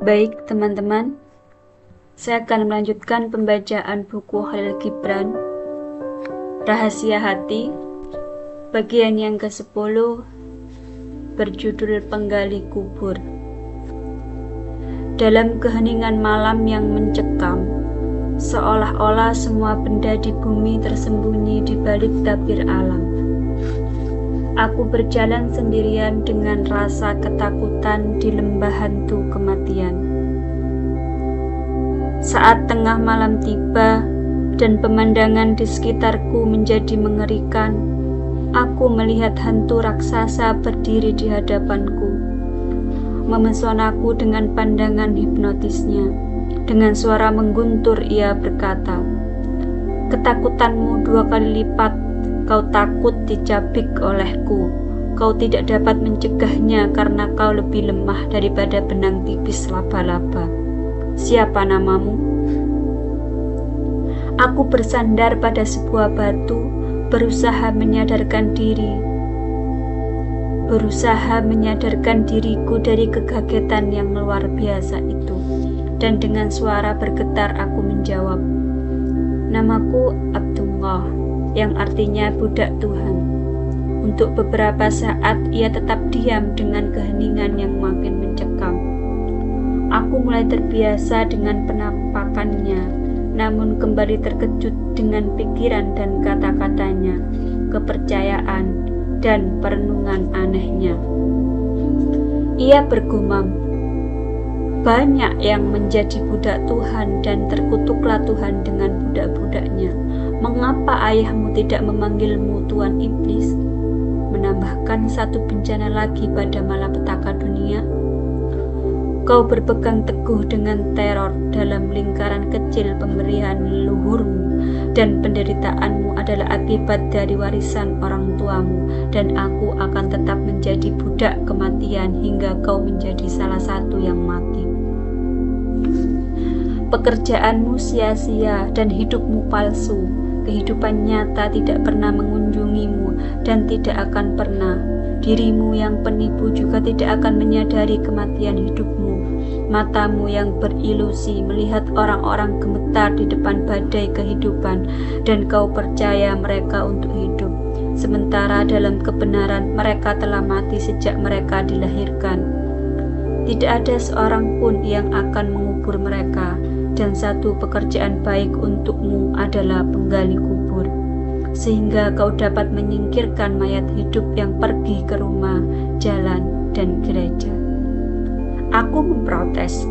Baik teman-teman, saya akan melanjutkan pembacaan buku Khalil Gibran, Rahasia Hati, bagian yang ke-10, berjudul Penggali Kubur. Dalam keheningan malam yang mencekam, seolah-olah semua benda di bumi tersembunyi di balik tabir alam. Aku berjalan sendirian dengan rasa ketakutan di lembah hantu kematian. Saat tengah malam tiba dan pemandangan di sekitarku menjadi mengerikan, aku melihat hantu raksasa berdiri di hadapanku, memesonaku dengan pandangan hipnotisnya. Dengan suara mengguntur ia berkata, "Ketakutanmu 2 kali lipat. Kau takut dicabik olehku. Kau tidak dapat mencegahnya karena kau lebih lemah daripada benang tipis laba-laba. Siapa namamu?" Aku bersandar pada sebuah batu, berusaha menyadarkan diriku dari kekagetan yang luar biasa itu. Dan dengan suara bergetar aku menjawab, "Namaku Abdullah," yang artinya budak Tuhan. Untuk beberapa saat ia tetap diam dengan keheningan yang makin mencekam. Aku mulai terbiasa dengan penampakannya, namun kembali terkejut dengan pikiran dan kata-katanya, kepercayaan, dan perenungan anehnya. Ia bergumam, "Banyak yang menjadi budak Tuhan dan terkutuklah Tuhan dengan budak-budaknya. Mengapa ayahmu tidak memanggilmu Tuan Iblis? Menambahkan satu bencana lagi pada malapetaka dunia. Kau berpegang teguh dengan teror dalam lingkaran kecil pemberian leluhurmu, dan penderitaanmu adalah akibat dari warisan orang tuamu, dan aku akan tetap menjadi budak kematian hingga kau menjadi salah satu yang mati. Pekerjaanmu sia-sia dan hidupmu palsu. Kehidupan nyata tidak pernah mengunjungimu dan tidak akan pernah. Dirimu yang penipu juga tidak akan menyadari kematian hidupmu. Matamu yang berilusi melihat orang-orang gemetar di depan badai kehidupan, dan kau percaya mereka untuk hidup. Sementara dalam kebenaran mereka telah mati sejak mereka dilahirkan. Tidak ada seorang pun yang akan mengubur mereka. Dan satu pekerjaan baik untukmu adalah penggali kubur, sehingga kau dapat menyingkirkan mayat hidup yang pergi ke rumah, jalan, dan gereja." Aku memprotes.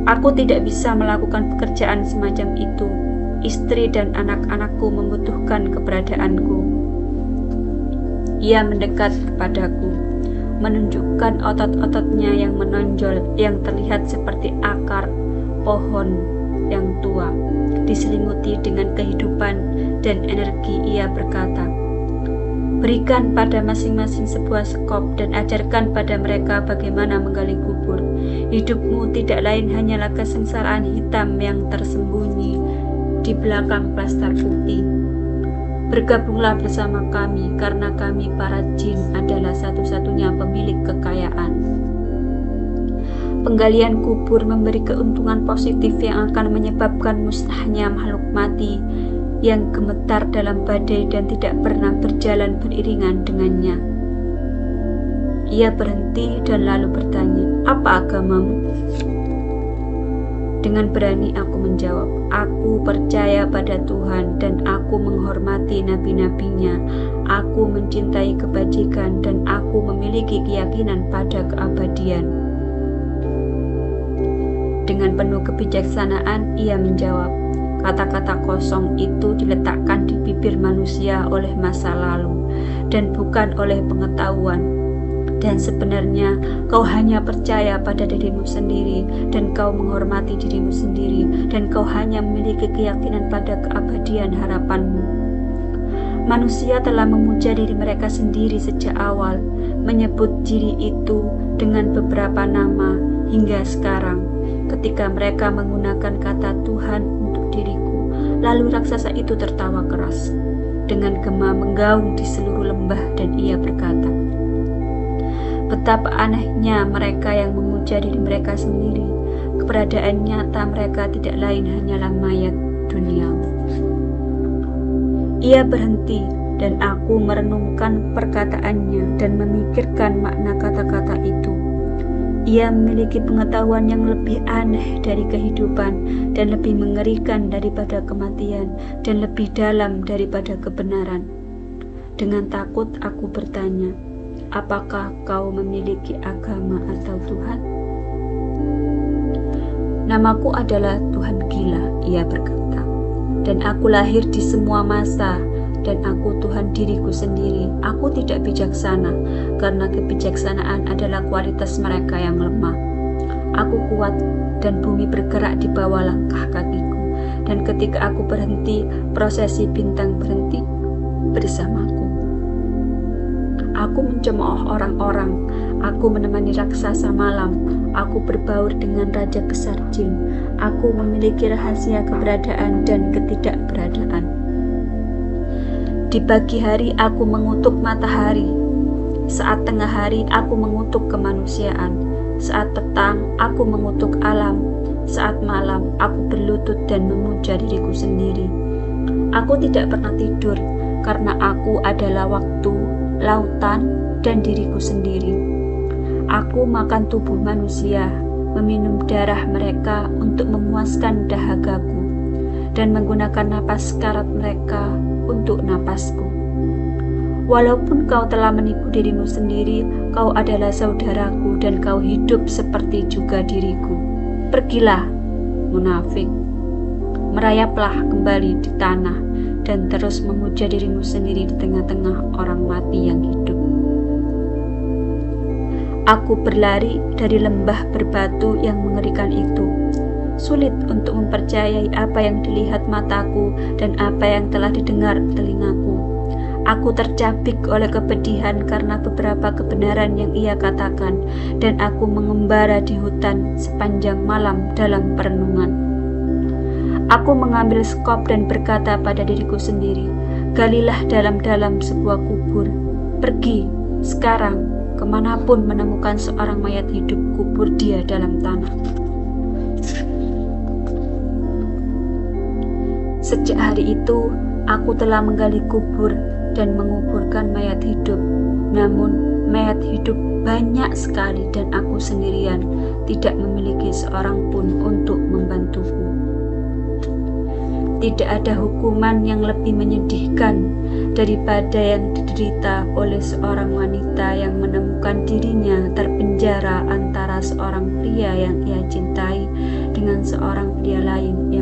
Aku tidak bisa melakukan pekerjaan semacam itu. Istri dan anak-anakku membutuhkan keberadaanku. Ia mendekat kepadaku, menunjukkan otot-ototnya yang menonjol, yang terlihat seperti akar pohon yang tua, diselimuti dengan kehidupan dan energi. Ia berkata, "Berikan pada masing-masing sebuah sekop dan ajarkan pada mereka bagaimana menggali kubur. Hidupmu tidak lain hanyalah kesengsaraan hitam yang tersembunyi di belakang plaster putih. Bergabunglah bersama kami karena kami para jin adalah satu-satunya pemilik kekayaan." Penggalian kubur memberi keuntungan positif yang akan menyebabkan musnahnya makhluk mati yang gemetar dalam badai dan tidak pernah berjalan beriringan dengannya. Ia berhenti dan lalu bertanya, "Apa agamamu?" Dengan berani aku menjawab, "Aku percaya pada Tuhan dan aku menghormati nabi-nabinya. Aku mencintai kebajikan dan aku memiliki keyakinan pada keabadian." Dengan penuh kebijaksanaan ia menjawab, "Kata-kata kosong itu diletakkan di bibir manusia oleh masa lalu dan bukan oleh pengetahuan. Dan sebenarnya kau hanya percaya pada dirimu sendiri dan kau menghormati dirimu sendiri dan kau hanya memiliki keyakinan pada keabadian harapanmu. Manusia telah memuja diri mereka sendiri sejak awal, menyebut diri itu dengan beberapa nama hingga sekarang. Ketika mereka menggunakan kata Tuhan untuk diriku, lalu raksasa itu tertawa keras. Dengan gema menggaung di seluruh lembah dan ia berkata, "Betapa anehnya mereka yang memuja diri mereka sendiri. keberadaan nyata mereka tidak lain hanyalah mayat duniawi. Ia berhenti dan aku merenungkan perkataannya dan memikirkan makna kata-kata itu. Ia memiliki pengetahuan yang lebih aneh dari kehidupan dan lebih mengerikan daripada kematian dan lebih dalam daripada kebenaran. Dengan takut aku bertanya, apakah kau memiliki agama atau Tuhan? Namaku adalah Tuhan Gila, ia berkata, dan aku lahir di semua masa, dan aku Tuhan diriku sendiri. Aku tidak bijaksana, karena kebijaksanaan adalah kualitas mereka yang lemah. Aku kuat, dan bumi bergerak di bawah langkah kakiku, dan ketika aku berhenti, prosesi bintang berhenti bersamaku. Aku mencemooh orang-orang, aku menemani raksasa malam, aku berbaur dengan raja besar jin, aku memiliki rahasia keberadaan dan ketidakberadaan. Di pagi hari aku mengutuk matahari, saat tengah hari aku mengutuk kemanusiaan, saat petang aku mengutuk alam, saat malam aku berlutut dan memuja diriku sendiri. Aku tidak pernah tidur, karena aku adalah waktu, lautan, dan diriku sendiri. Aku makan tubuh manusia, meminum darah mereka untuk memuaskan dahagaku, dan menggunakan napas karat mereka untuk napasku. Walaupun kau telah menipu dirimu sendiri, kau adalah saudaraku dan kau hidup seperti juga diriku. Pergilah, munafik, merayaplah kembali di tanah dan terus memuja dirimu sendiri di tengah-tengah orang mati yang hidup. Aku berlari dari lembah berbatu yang mengerikan itu. Sulit untuk mempercayai apa yang dilihat mataku dan apa yang telah didengar telingaku. Aku tercabik oleh kepedihan karena beberapa kebenaran yang ia katakan, dan aku mengembara di hutan sepanjang malam dalam perenungan. Aku mengambil skop dan berkata pada diriku sendiri, galilah dalam-dalam sebuah kubur. Pergi sekarang kemanapun menemukan seorang mayat hidup, kubur dia dalam tanah. Sejak hari itu, aku telah menggali kubur dan menguburkan mayat hidup. Namun, mayat hidup banyak sekali dan aku sendirian, tidak memiliki seorang pun untuk membantuku. Tidak ada hukuman yang lebih menyedihkan daripada yang diderita oleh seorang wanita yang menemukan dirinya terpenjara antara seorang pria yang ia cintai dengan seorang pria lain